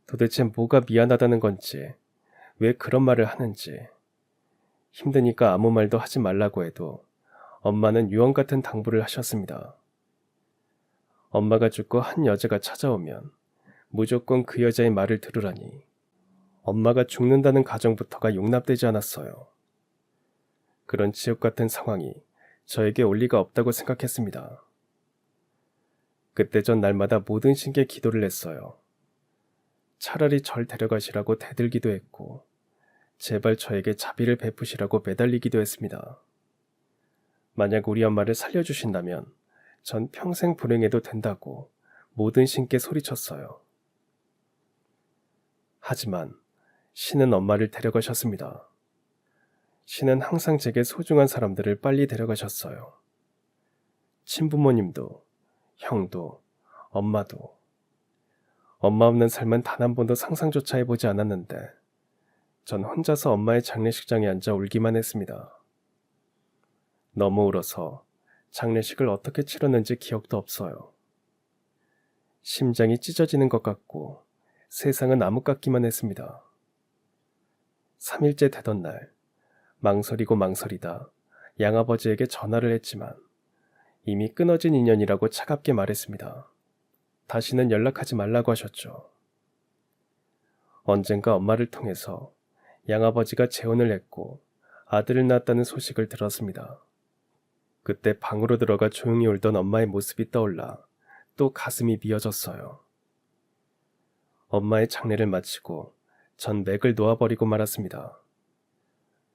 도대체 뭐가 미안하다는 건지, 왜 그런 말을 하는지. 힘드니까 아무 말도 하지 말라고 해도 엄마는 유언 같은 당부를 하셨습니다. 엄마가 죽고 한 여자가 찾아오면 무조건 그 여자의 말을 들으라니. 엄마가 죽는다는 가정부터가 용납되지 않았어요. 그런 지옥 같은 상황이 저에게 올 리가 없다고 생각했습니다. 그때 전 날마다 모든 신께 기도를 했어요. 차라리 절 데려가시라고 대들기도 했고 제발 저에게 자비를 베푸시라고 매달리기도 했습니다. 만약 우리 엄마를 살려주신다면 전 평생 불행해도 된다고 모든 신께 소리쳤어요. 하지만 신은 엄마를 데려가셨습니다. 신은 항상 제게 소중한 사람들을 빨리 데려가셨어요. 친부모님도, 형도, 엄마도. 엄마 없는 삶은 단 한 번도 상상조차 해보지 않았는데 전 혼자서 엄마의 장례식장에 앉아 울기만 했습니다. 너무 울어서 장례식을 어떻게 치렀는지 기억도 없어요. 심장이 찢어지는 것 같고 세상은 암흑 같기만 했습니다. 3일째 되던 날, 망설이고 망설이다 양아버지에게 전화를 했지만 이미 끊어진 인연이라고 차갑게 말했습니다. 다시는 연락하지 말라고 하셨죠. 언젠가 엄마를 통해서 양아버지가 재혼을 했고 아들을 낳았다는 소식을 들었습니다. 그때 방으로 들어가 조용히 울던 엄마의 모습이 떠올라 또 가슴이 미어졌어요. 엄마의 장례를 마치고 전 맥을 놓아버리고 말았습니다.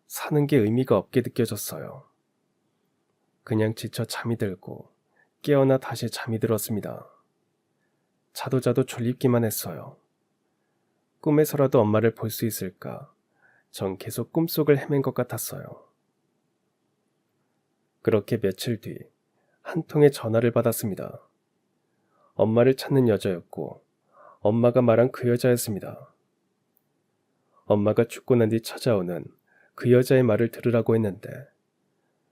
사는 게 의미가 없게 느껴졌어요. 그냥 지쳐 잠이 들고 깨어나 다시 잠이 들었습니다. 자도 자도 졸립기만 했어요. 꿈에서라도 엄마를 볼 수 있을까? 전 계속 꿈속을 헤맨 것 같았어요. 그렇게 며칠 뒤 한 통의 전화를 받았습니다. 엄마를 찾는 여자였고 엄마가 말한 그 여자였습니다. 엄마가 죽고 난 뒤 찾아오는 그 여자의 말을 들으라고 했는데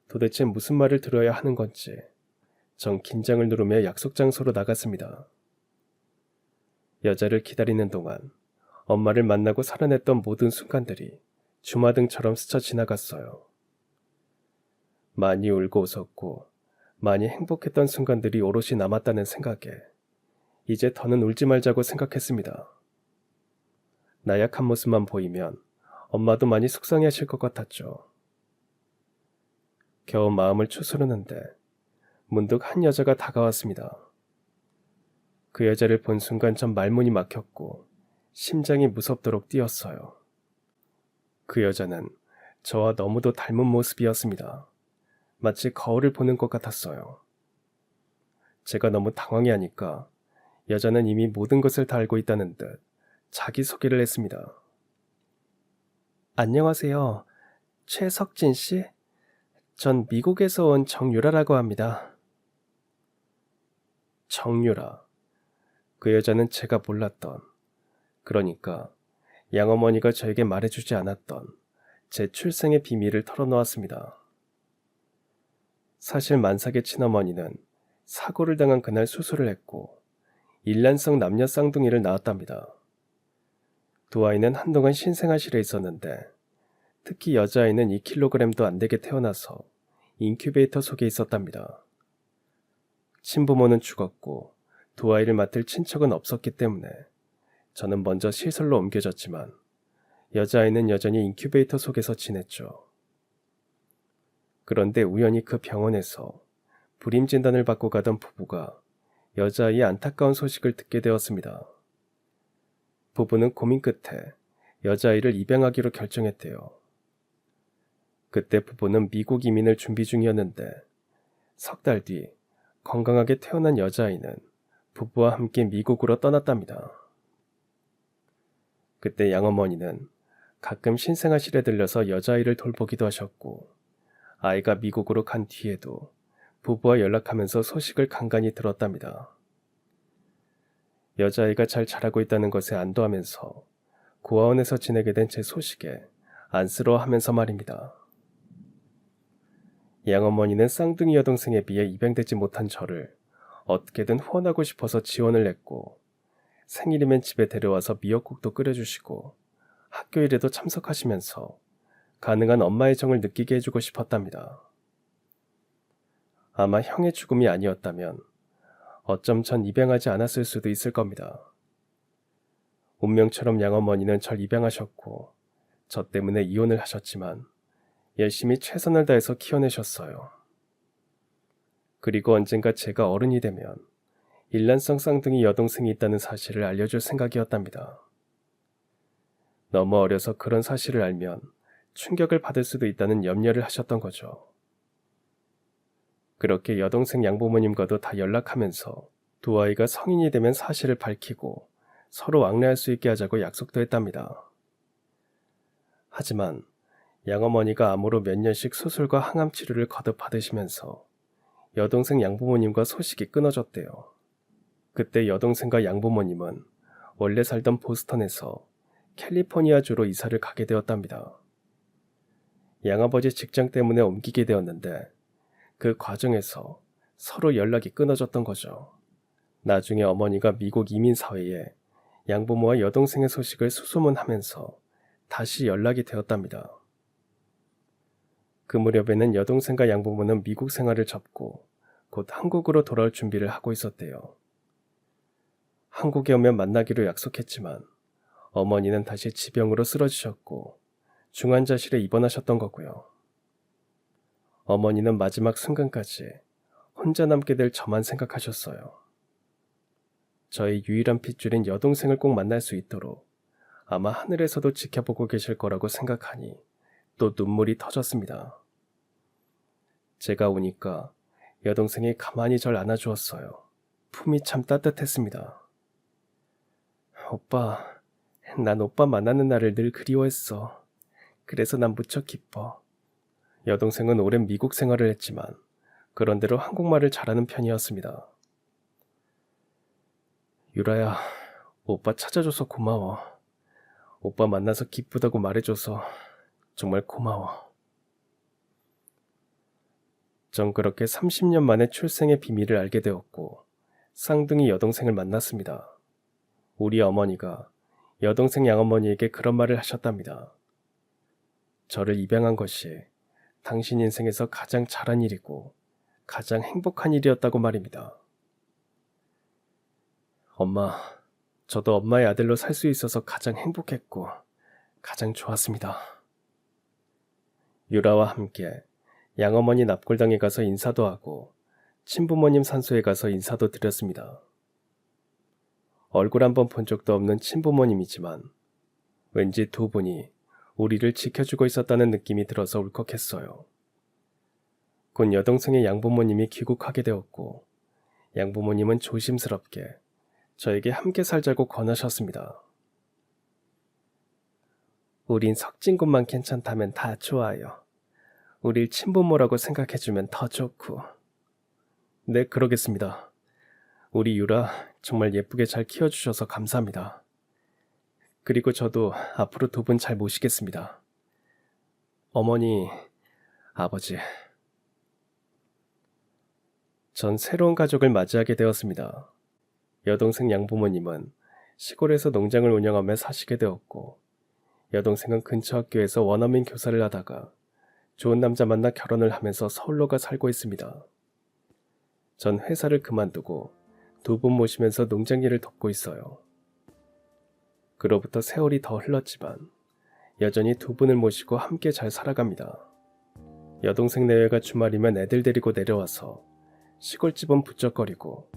도대체 무슨 말을 들어야 하는 건지 전 긴장을 누르며 약속 장소로 나갔습니다. 여자를 기다리는 동안 엄마를 만나고 살아냈던 모든 순간들이 주마등처럼 스쳐 지나갔어요. 많이 울고 웃었고 많이 행복했던 순간들이 오롯이 남았다는 생각에 이제 더는 울지 말자고 생각했습니다. 나약한 모습만 보이면 엄마도 많이 속상해하실 것 같았죠. 겨우 마음을 추스르는데 문득 한 여자가 다가왔습니다. 그 여자를 본 순간 전 말문이 막혔고 심장이 무섭도록 뛰었어요. 그 여자는 저와 너무도 닮은 모습이었습니다. 마치 거울을 보는 것 같았어요. 제가 너무 당황해하니까 여자는 이미 모든 것을 다 알고 있다는 듯 자기소개를 했습니다. 안녕하세요. 최석진 씨? 전 미국에서 온 정유라라고 합니다. 정유라. 그 여자는 제가 몰랐던, 그러니까 양어머니가 저에게 말해주지 않았던 제 출생의 비밀을 털어놓았습니다. 사실 만삭의 친어머니는 사고를 당한 그날 수술을 했고 일란성 남녀 쌍둥이를 낳았답니다. 두 아이는 한동안 신생아실에 있었는데 특히 여자아이는 2kg도 안 되게 태어나서 인큐베이터 속에 있었답니다. 친부모는 죽었고 두 아이를 맡을 친척은 없었기 때문에 저는 먼저 시설로 옮겨졌지만 여자아이는 여전히 인큐베이터 속에서 지냈죠. 그런데 우연히 그 병원에서 불임 진단을 받고 가던 부부가 여자아이의 안타까운 소식을 듣게 되었습니다. 부부는 고민 끝에 여자아이를 입양하기로 결정했대요. 그때 부부는 미국 이민을 준비 중이었는데 석 달 뒤 건강하게 태어난 여자아이는 부부와 함께 미국으로 떠났답니다. 그때 양어머니는 가끔 신생아실에 들려서 여자아이를 돌보기도 하셨고 아이가 미국으로 간 뒤에도 부부와 연락하면서 소식을 간간히 들었답니다. 여자아이가 잘 자라고 있다는 것에 안도하면서 고아원에서 지내게 된 제 소식에 안쓰러워하면서 말입니다. 양어머니는 쌍둥이 여동생에 비해 입양되지 못한 저를 어떻게든 후원하고 싶어서 지원을 했고 생일이면 집에 데려와서 미역국도 끓여주시고 학교 일에도 참석하시면서 가능한 엄마의 정을 느끼게 해주고 싶었답니다. 아마 형의 죽음이 아니었다면 어쩜 전 입양하지 않았을 수도 있을 겁니다. 운명처럼 양어머니는 절 입양하셨고 저 때문에 이혼을 하셨지만 열심히 최선을 다해서 키워내셨어요. 그리고 언젠가 제가 어른이 되면 일란성 쌍둥이 여동생이 있다는 사실을 알려줄 생각이었답니다. 너무 어려서 그런 사실을 알면 충격을 받을 수도 있다는 염려를 하셨던 거죠. 그렇게 여동생 양부모님과도 다 연락하면서 두 아이가 성인이 되면 사실을 밝히고 서로 왕래할 수 있게 하자고 약속도 했답니다. 하지만 양어머니가 암으로 몇 년씩 수술과 항암 치료를 거듭 받으시면서 여동생 양부모님과 소식이 끊어졌대요. 그때 여동생과 양부모님은 원래 살던 보스턴에서 캘리포니아주로 이사를 가게 되었답니다. 양아버지 직장 때문에 옮기게 되었는데 그 과정에서 서로 연락이 끊어졌던 거죠. 나중에 어머니가 미국 이민사회에 양부모와 여동생의 소식을 수소문하면서 다시 연락이 되었답니다. 그 무렵에는 여동생과 양부모는 미국 생활을 접고 곧 한국으로 돌아올 준비를 하고 있었대요. 한국에 오면 만나기로 약속했지만 어머니는 다시 지병으로 쓰러지셨고 중환자실에 입원하셨던 거고요. 어머니는 마지막 순간까지 혼자 남게 될 저만 생각하셨어요. 저의 유일한 핏줄인 여동생을 꼭 만날 수 있도록 아마 하늘에서도 지켜보고 계실 거라고 생각하니 또 눈물이 터졌습니다. 제가 오니까 여동생이 가만히 절 안아주었어요. 품이 참 따뜻했습니다. 오빠, 난 오빠 만나는 날을 늘 그리워했어. 그래서 난 무척 기뻐. 여동생은 오랜 미국 생활을 했지만 그런대로 한국말을 잘하는 편이었습니다. 유라야, 오빠 찾아줘서 고마워. 오빠 만나서 기쁘다고 말해줘서 정말 고마워. 전 그렇게 30년 만에 출생의 비밀을 알게 되었고 쌍둥이 여동생을 만났습니다. 우리 어머니가 여동생 양어머니에게 그런 말을 하셨답니다. 저를 입양한 것이 당신 인생에서 가장 잘한 일이고 가장 행복한 일이었다고 말입니다. 엄마, 저도 엄마의 아들로 살 수 있어서 가장 행복했고 가장 좋았습니다. 유라와 함께 양어머니 납골당에 가서 인사도 하고 친부모님 산소에 가서 인사도 드렸습니다. 얼굴 한번 본 적도 없는 친부모님이지만 왠지 두 분이 우리를 지켜주고 있었다는 느낌이 들어서 울컥했어요. 곧 여동생의 양부모님이 귀국하게 되었고 양부모님은 조심스럽게 저에게 함께 살자고 권하셨습니다. 우린 석진 곳만 괜찮다면 다 좋아요. 우릴 친부모라고 생각해주면 더 좋고. 네, 그러겠습니다. 우리 유라 정말 예쁘게 잘 키워주셔서 감사합니다. 그리고 저도 앞으로 두 분 잘 모시겠습니다. 어머니, 아버지. 전 새로운 가족을 맞이하게 되었습니다. 여동생 양부모님은 시골에서 농장을 운영하며 사시게 되었고 여동생은 근처 학교에서 원어민 교사를 하다가 좋은 남자 만나 결혼을 하면서 서울로 가 살고 있습니다. 전 회사를 그만두고 두 분 모시면서 농장 일을 돕고 있어요. 그로부터 세월이 더 흘렀지만 여전히 두 분을 모시고 함께 잘 살아갑니다. 여동생 내외가 주말이면 애들 데리고 내려와서 시골집은 부쩍거리고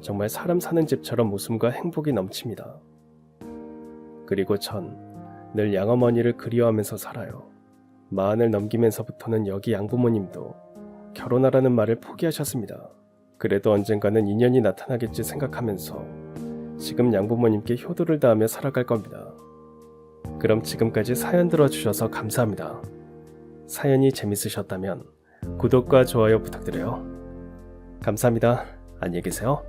정말 사람 사는 집처럼 웃음과 행복이 넘칩니다. 그리고 전 늘 양어머니를 그리워하면서 살아요. 40을 넘기면서부터는 여기 양부모님도 결혼하라는 말을 포기하셨습니다. 그래도 언젠가는 인연이 나타나겠지 생각하면서 지금 양부모님께 효도를 다하며 살아갈 겁니다. 그럼 지금까지 사연 들어주셔서 감사합니다. 사연이 재밌으셨다면 구독과 좋아요 부탁드려요. 감사합니다. 안녕히 계세요.